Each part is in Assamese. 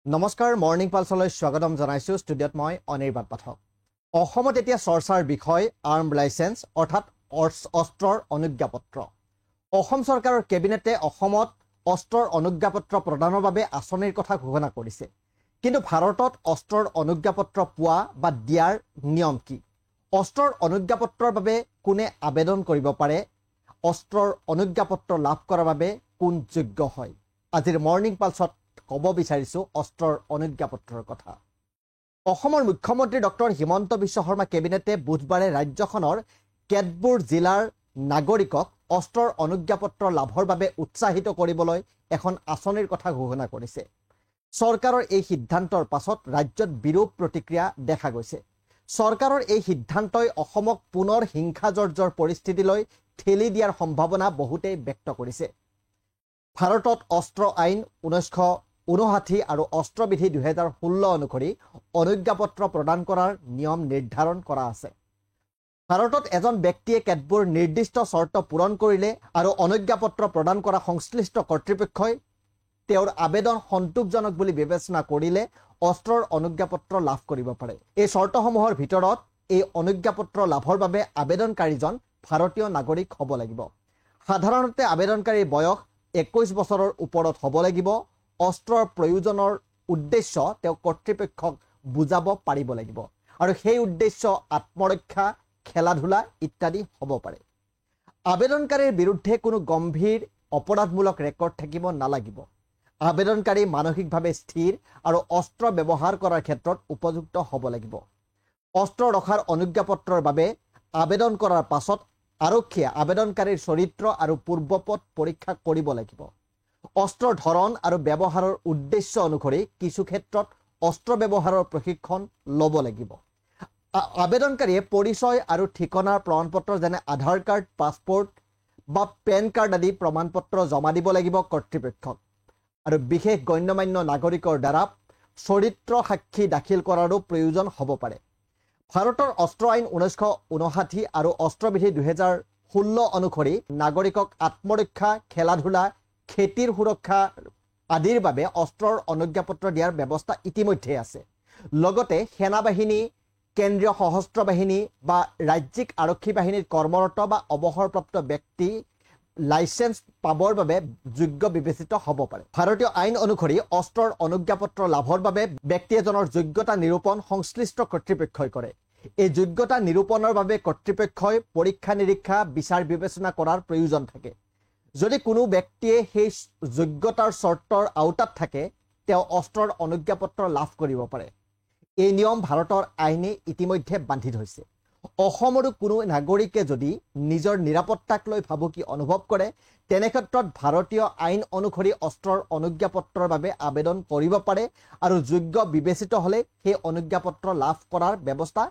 নমস্কাৰ মৰ্নিং পালছলৈ স্বাগতম জনাইছো ষ্টুডিঅ'ত মই অনিৰ্বাণ পাঠক অসমত এতিয়া চৰ্চাৰ বিষয় আৰ্ম লাইসেন্স অৰ্থাৎ অস্ত্ৰৰ অনুজ্ঞাপত্ৰ অসম চৰকাৰৰ কেবিনেটে অসমত অস্ত্ৰৰ অনুজ্ঞাপত্ৰ প্ৰদানৰ বাবে আঁচনিৰ কথা ঘোষণা কৰিছে কিন্তু ভাৰতত অস্ত্ৰৰ অনুজ্ঞাপত্ৰ পোৱা বা দিয়াৰ নিয়ম কি অস্ত্ৰৰ অনুজ্ঞাপত্ৰৰ বাবে কোনে আবেদন কৰিব পাৰে অস্ত্ৰৰ অনুজ্ঞাপত্ৰ লাভ কৰাৰ বাবে কোন যোগ্য হয় আজিৰ মৰ্নিং পালছত কব বিচাৰিছো অস্ত্ৰৰ অনুজ্ঞাপত্ৰৰ কথা অসমৰ মুখ্যমন্ত্ৰী ডক্টৰ হিমন্ত বিশ্ব শৰ্মা কেবিনেটে বুধবাৰে ৰাজ্যখনৰ কেতবোৰ জিলাৰ নাগৰিকক অস্ত্ৰৰ অনুজ্ঞাপত্ৰ লাভৰ বাবে উৎসাহিত কৰিবলৈ এখন আঁচনিৰ কথা ঘোষণা কৰিছে চৰকাৰৰ এই সিদ্ধান্তৰ পাছত ৰাজ্যত বিৰূপ প্ৰতিক্ৰিয়া দেখা গৈছে চৰকাৰৰ এই সিদ্ধান্তই অসমক পুনৰ হিংসাজৰ্জৰ পৰিস্থিতিলৈ ঠেলি দিয়াৰ সম্ভাৱনা বহুতেই ব্যক্ত কৰিছে ভাৰতত অস্ত্ৰ আইন 1959 আৰু অস্ত্ৰবিধি 2016 অনুসৰি অনুজ্ঞাপত্ৰ প্ৰদান কৰাৰ নিয়ম নিৰ্ধাৰণ কৰা আছে ভাৰতত এজন ব্যক্তিয়ে কেতবোৰ নিৰ্দিষ্ট চৰ্ত পূৰণ কৰিলে আৰু অনুজ্ঞাপত্ৰ প্ৰদান কৰা সংশ্লিষ্ট কৰ্তৃপক্ষই তেওঁৰ আবেদন সন্তোষজনক বুলি বিবেচনা কৰিলে অস্ত্ৰৰ অনুজ্ঞাপত্ৰ লাভ কৰিব পাৰে এই চৰ্তসমূহৰ ভিতৰত এই অনুজ্ঞাপত্ৰ লাভৰ বাবে আবেদনকাৰীজন ভাৰতীয় নাগৰিক হ'ব লাগিব সাধাৰণতে আবেদনকাৰীৰ বয়স 21 বছৰৰ ওপৰত হ'ব লাগিব অস্ত্ৰৰ প্ৰয়োজনৰ উদ্দেশ্য তেওঁ কৰ্তৃপক্ষক বুজাব পাৰিব লাগিব আৰু সেই উদ্দেশ্য আত্মৰক্ষা খেলা-ধূলা ইত্যাদি হ'ব পাৰে আবেদনকাৰীৰ বিৰুদ্ধে কোনো গম্ভীৰ অপৰাধমূলক ৰেকৰ্ড থাকিব নালাগিব আবেদনকাৰী মানসিকভাৱে স্থিৰ আৰু অস্ত্ৰ ব্যৱহাৰ কৰাৰ ক্ষেত্ৰত উপযুক্ত হ'ব লাগিব অস্ত্ৰ ৰখাৰ অনুজ্ঞাপত্ৰৰ বাবে আবেদন কৰাৰ পাছত আৰক্ষীয়ে আবেদনকাৰীৰ চৰিত্ৰ আৰু পূৰ্বপদ পৰীক্ষা কৰিব লাগিব অস্ত্ৰৰ ধৰণ আৰু ব্যৱহাৰৰ উদ্দেশ্য অনুসৰি কিছু ক্ষেত্ৰত অস্ত্ৰ ব্যৱহাৰৰ প্ৰশিক্ষণ ল'ব লাগিব আবেদনকাৰীয়ে পৰিচয় আৰু ঠিকনাৰ প্ৰমাণপত্ৰ যেনে আধাৰ কাৰ্ড পাছপোৰ্ট বা পেন কাৰ্ড আদি প্ৰমাণপত্ৰ জমা দিব লাগিব কৰ্তৃপক্ষক আৰু বিশেষ গণ্যমান্য নাগৰিকৰ দ্বাৰা চৰিত্ৰ সাক্ষী দাখিল কৰাৰো প্ৰয়োজন হ'ব পাৰে ভাৰতৰ অস্ত্ৰ আইন 1959 আৰু অস্ত্ৰবিধি 2016 অনুসৰি নাগৰিকক আত্মৰক্ষা খেলা-ধূলা খেতিৰ সুৰক্ষা আদিৰ বাবে অস্ত্ৰৰ অনুজ্ঞাপত্ৰ দিয়াৰ ব্যৱস্থা ইতিমধ্যে আছে লগতে সেনাবাহিনী কেন্দ্ৰীয় সশস্ত্ৰ বাহিনী বা ৰাজ্যিক আৰক্ষী বাহিনীৰ কৰ্মৰত বা অৱসৰপ্ৰাপ্ত ব্যক্তি লাইসেন্স পাবৰ বাবে যোগ্য বিবেচিত হ'ব পাৰে ভাৰতীয় আইন অনুসৰি অস্ত্ৰৰ অনুজ্ঞাপত্ৰ লাভৰ বাবে ব্যক্তি এজনৰ যোগ্যতা নিৰূপণ সংশ্লিষ্ট কৰ্তৃপক্ষই কৰে এই যোগ্যতা নিৰূপণৰ বাবে কৰ্তৃপক্ষই পৰীক্ষা নিৰীক্ষা বিচাৰ বিবেচনা কৰাৰ প্ৰয়োজন থাকে যদি কোনো ব্যক্তিয়ে সেই যোগ্যতাৰ চৰ্তৰ আওতাত থাকে তেওঁ অস্ত্ৰৰ অনুজ্ঞাপত্ৰ লাভ কৰিব পাৰে এই নিয়ম ভাৰতৰ আইনে ইতিমধ্যে বান্ধি থৈছে অসমৰো কোনো নাগৰিকে যদি নিজৰ নিৰাপত্তাক লৈ ভাবুকি অনুভৱ কৰে তেনে ক্ষেত্ৰত ভাৰতীয় আইন অনুসৰি অস্ত্ৰৰ অনুজ্ঞাপত্ৰৰ বাবে আবেদন কৰিব পাৰে আৰু যোগ্য বিবেচিত হ'লে সেই অনুজ্ঞাপত্ৰ লাভ কৰাৰ ব্যৱস্থা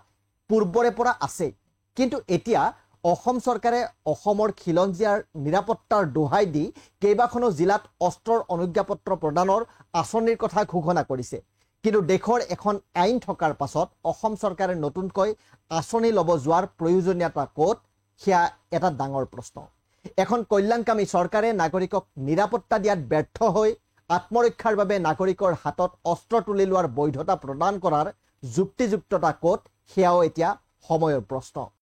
পূৰ্বৰে পৰা আছে কিন্তু এতিয়া অসম চৰকাৰে অসমৰ খিলঞ্জীয়াৰ নিৰাপত্তাৰ দোহাই দি কেইবাখনো জিলাত অস্ত্ৰৰ অনুজ্ঞাপত্ৰ প্ৰদানৰ আঁচনিৰ কথা ঘোষণা কৰিছে কিন্তু দেশৰ এখন আইন থকাৰ পাছত অসম চৰকাৰে নতুনকৈ আঁচনি ল'ব যোৱাৰ প্ৰয়োজনীয়তা ক'ত সেয়া এটা ডাঙৰ প্ৰশ্ন এখন কল্যাণকামী চৰকাৰে নাগৰিকক নিৰাপত্তা দিয়াত ব্যৰ্থ হৈ আত্মৰক্ষাৰ বাবে নাগৰিকৰ হাতত অস্ত্ৰ তুলি লোৱাৰ বৈধতা প্ৰদান কৰাৰ যুক্তিযুক্ততা ক'ত সেয়াও এতিয়া সময়ৰ প্ৰশ্ন